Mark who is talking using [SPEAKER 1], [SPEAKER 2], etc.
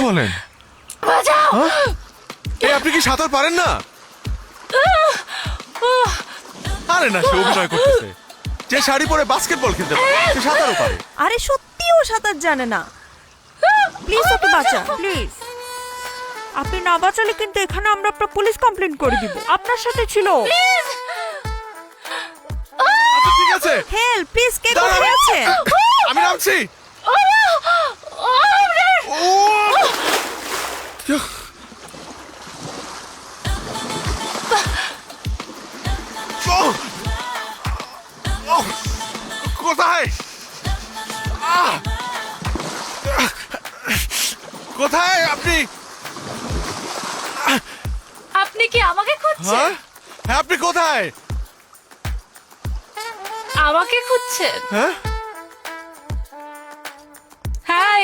[SPEAKER 1] বলেন? এই আপনি কি সাঁতার পারেন না? আরে না, সে অভিনয় করতেছে। যে শাড়ি পরে বাস্কেটবল খেলতে পারে সে সাঁতারও পারে।
[SPEAKER 2] আরে সত্যি ও সাঁতার জানে না। প্লিজ ওকে বাঁচান, প্লিজ। আপনি না বাঁচালে কিন্তু এখানে আমরা আপনার পুলিশ কমপ্লেইন করে দিব। আপনার সাথে ছিল।
[SPEAKER 1] আচ্ছা ঠিক আছে,
[SPEAKER 2] হেল্প প্লিজ, কে
[SPEAKER 1] দাঁড়ান।
[SPEAKER 2] কোথায় আছে?
[SPEAKER 1] আমি নামছি। কোথায়? কোথায় আপনি?
[SPEAKER 3] আপনি কি আমাকে খুঁজছেন?
[SPEAKER 1] হ্যাঁ, আপনি কোথায়?
[SPEAKER 3] আমাকে খুঁজছেন?
[SPEAKER 1] হ্যাঁ,
[SPEAKER 3] হাই।